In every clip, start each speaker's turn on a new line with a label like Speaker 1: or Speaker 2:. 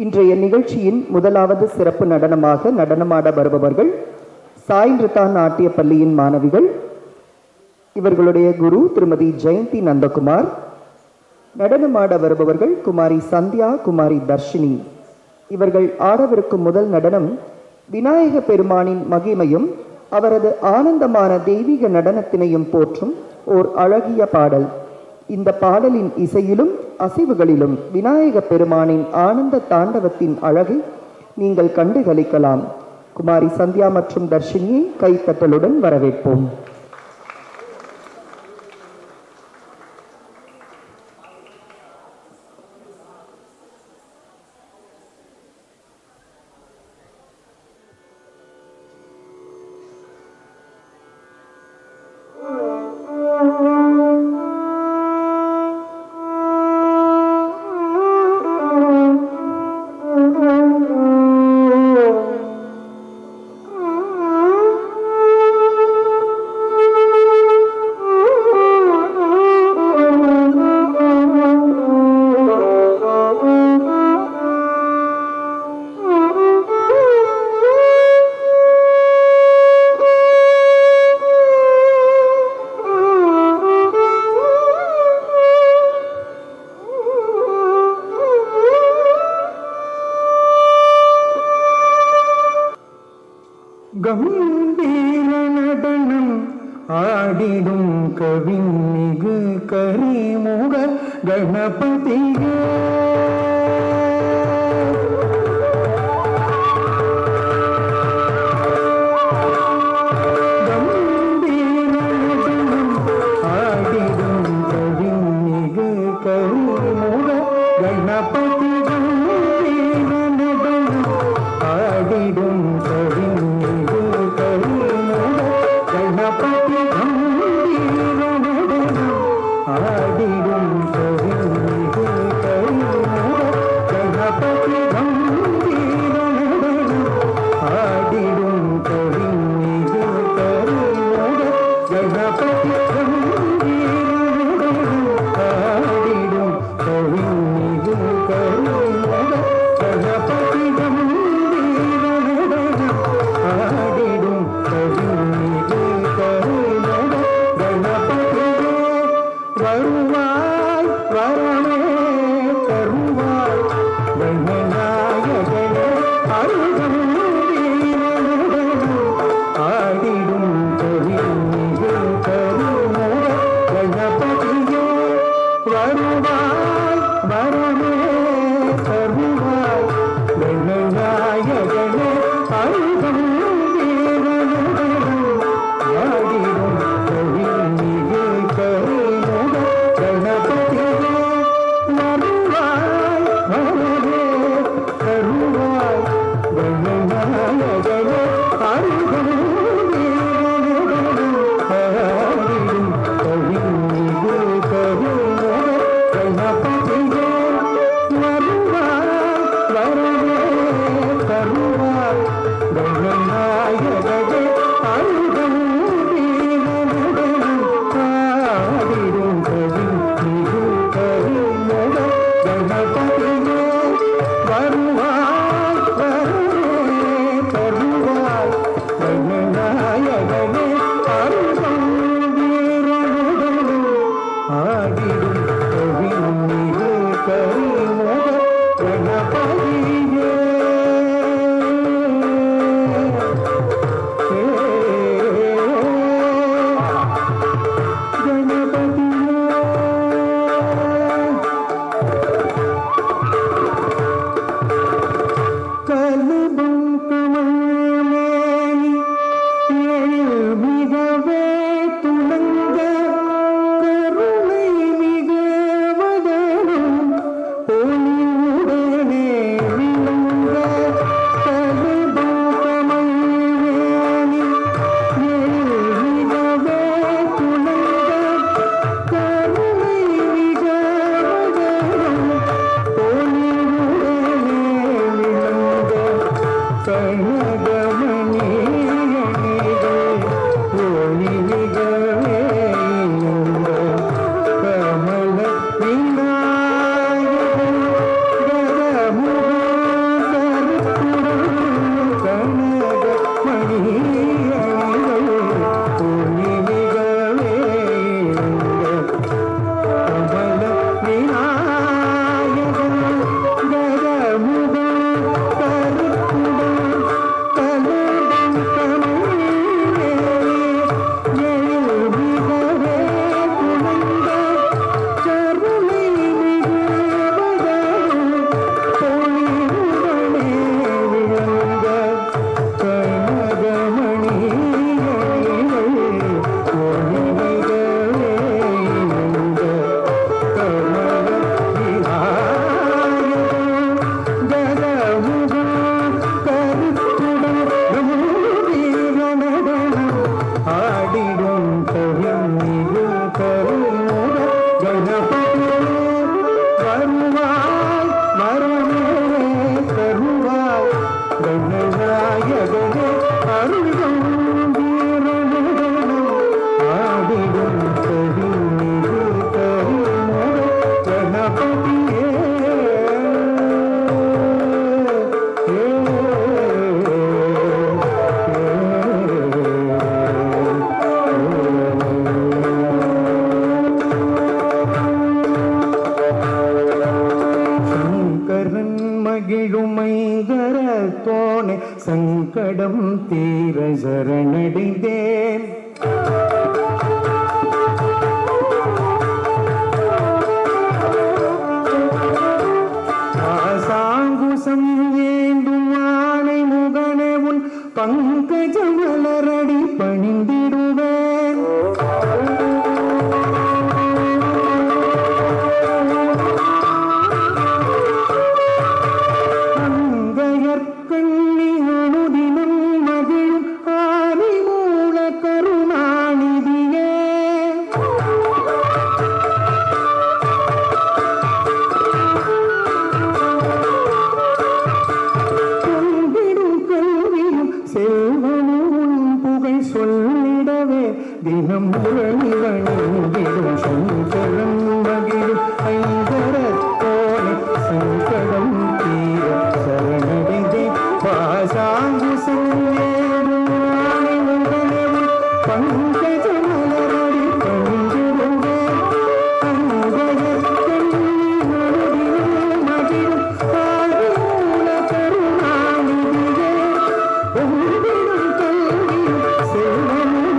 Speaker 1: இன்றைய நிகழ்ச்சியின் முதலாவது சிறப்பு நடனமாக நடனமாட வருபவர்கள் சாய் நிருத்தா நாட்டிய பள்ளியின் மாணவிகள். இவர்களுடைய குரு திருமதி ஜெயந்தி நந்தகுமார். நடனமாட வருபவர்கள் குமாரி சந்தியா, குமாரி தர்ஷினி. இவர்கள் ஆடவிருக்கும் முதல் நடனம் விநாயக பெருமானின் மகிமையும் அவரது ஆனந்தமான தெய்வீக நடனத்தினையும் போற்றும் ஓர் அழகிய பாடல். இந்த பாடலின் இசையிலும் அசைவுகளிலும் விநாயக பெருமானின் ஆனந்த தாண்டவத்தின் அழகை நீங்கள் கண்டு களிக்கலாம். குமாரி சந்தியா மற்றும் தர்ஷினியை கைத்தட்டலுடன் வரவேற்போம்.
Speaker 2: கம்பீர நடனம் ஆடிடும் கவிமிகு கரிமுக கணபதியே. கம்பீர நடனம் ஆடிடும் கவிமிகு கரிமுக கணபதி. கம்பீர நடனம் ஆடிடும் மகிழுமைகரத்தோனே சங்கடம் தீர சரணடைந்தேன். ஆசாங்குசம் ஏந்தும் ஆணை முகனே உன் பங்கஜ மலரடி பணிந்திடுவேன். அங்கையற்கண்ணி அனுதினம் மகிழும் ஆதி மூல கருணாநிதியே. பொங்கிடும் கல்வியும் செல்வமும் புகழ் சொல்லிடவே தினம் முரணி வணிந்திடும் சங்கரம் மகிழும் ஐங்கரத்தோனே சங்கடம் தீர சரணடைந்தே. பாசாங்குசம் ஏறும் ஆணை முகனே உன் பங்கஜ மலரடி பணிந்திடுவேன். அங்கயற்கண்ணி அனுதினம் மகிழும் ஆதி மூல கருணாநிதியே. பொங்கிடும் கல்வியும் செல்வமும்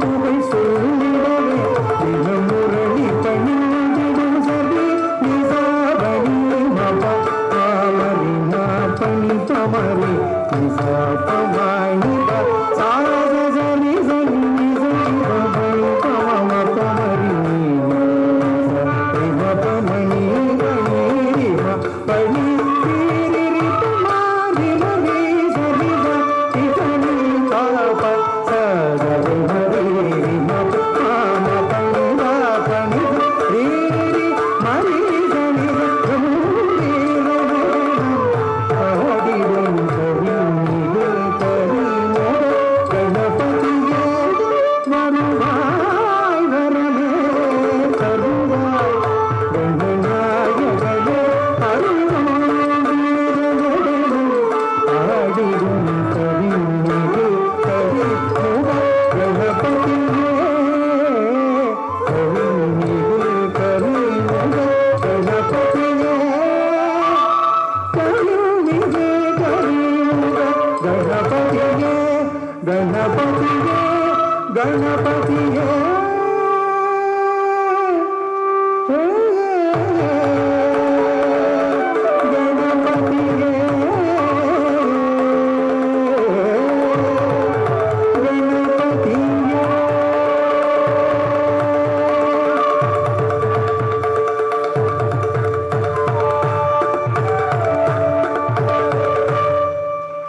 Speaker 2: புகழ் சொல்லிடவே தினம் முரணி பணிந்திடும் சதி நிசாபணி மபா மாமரி மாபணி தமரி நிசா பமாணி பா சாத சரி சரி நிசரி பமணி பம பமரி நிசா ரிம பமணி பணி ரிம பணி திரி பமாரி மரி சரி சரி பாப சரி மரி ரிம பம பணி பணி ரி மரி சரி ஆடிடும் கவிஞிது கரிமோட கணபதியே வருவாய் வரமே தருவாய் கணநாயகனே ஆடிடும் கவிஞிது கரிமோட கணபதியே கவிஞிது கரிமோட கணபதியே கணபதியே கணபதியே கணபதியே